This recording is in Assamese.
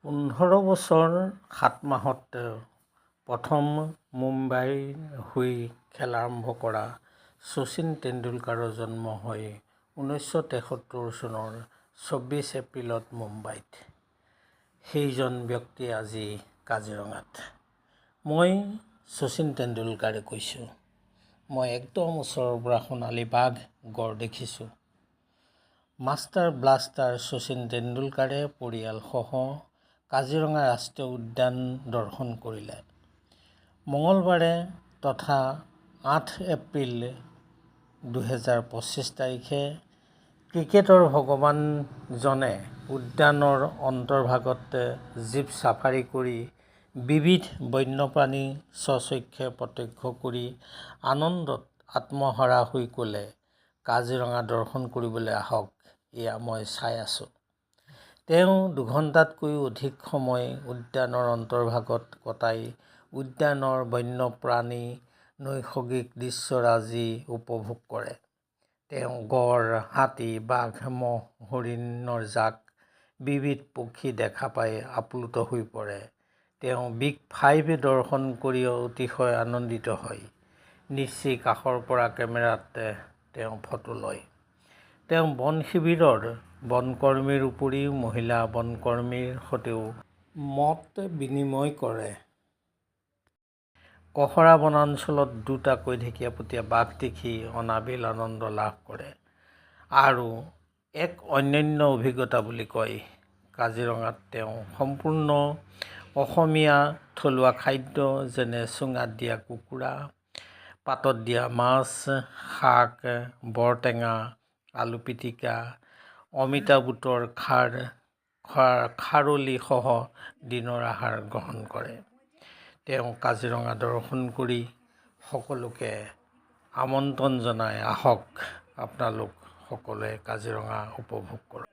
15 বছৰ 7 মাহত প্ৰথম মুম্বাইৰ হৈ খেল আৰম্ভ কৰা শচীন তেণ্ডুলকাৰৰ জন্ম হয় 1973 চনৰ 24 এপ্ৰিলত মুম্বাইত। সেইজন ব্যক্তি আজি কাজিৰঙাত। মই শচীন তেণ্ডুলকাৰে কৈছোঁ। মই একদম ওচৰৰ পৰা সোণালী বাঘ গড় দেখিছোঁ। মাষ্টাৰ ব্লাষ্টাৰ শচীন তেণ্ডুলকাৰে পৰিয়ালসহ কাজিৰঙা ৰাষ্ট্ৰীয় উদ্যান দৰ্শন কৰিলে। মঙলবাৰে তথা 8 এপ্ৰিল 2025 তাৰিখে ক্ৰিকেটৰ ভগৱানজনে উদ্যানৰ অন্তৰ্ভাগত জীপ ছাফাৰী কৰি বিবিধ বন্যপ্ৰাণী স্বচক্ষে প্ৰত্যক্ষ কৰি আনন্দত আত্মহাৰা হৈ ক'লে, কাজিৰঙা দৰ্শন কৰিবলৈ আহক, এয়া মই চাই আছোঁ। তেওঁ 2 ঘণ্টাতকৈও অধিক সময় উদ্যানৰ অন্তৰ্ভাগত কটাই উদ্যানৰ বন্যপ্ৰাণী নৈসৰ্গিক দৃশ্যৰাজি উপভোগ কৰে। তেওঁ গড়, হাতী, বাঘ, মহ, হৰিণৰ জাক, বিবিধ পক্ষী দেখা পাই আপ্লুত হৈ পৰে। তেওঁ বিগ 5 দৰ্শন কৰি অতিশয় আনন্দিত হয়। নিশ্চেই কাষৰ পৰা কেমেৰাত তেওঁ ফটো লয়। তেওঁ বন শিবিৰৰ বনকৰ্মীৰ উপৰিও মহিলা বনকৰ্মীৰ সৈতেও মত বিনিময় কৰে। কহৰা বনাঞ্চলত দুটাকৈ ঢেকীয়াপতীয়া বাঘ দেখি অনাবিল আনন্দ লাভ কৰে আৰু এক অনন্য অভিজ্ঞতা বুলি কয়। কাজিৰঙাত তেওঁ সম্পূৰ্ণ অসমীয়া থলুৱা খাদ্য যেনে চুঙাত দিয়া কুকুৰা, পাতত দিয়া মাছ, শাক, বৰটেঙা, আলু পিটিকা, অমিতা বুটৰ খাৰ, খাৰলি সহ দিনৰ আহাৰ গ্ৰহণ কৰে। তেওঁ কাজিৰঙা দৰ্শন কৰি সকলোকে আমন্ত্ৰণ জনায়, আহক আপোনালোক সকলোৱে কাজিৰঙা উপভোগ কৰক।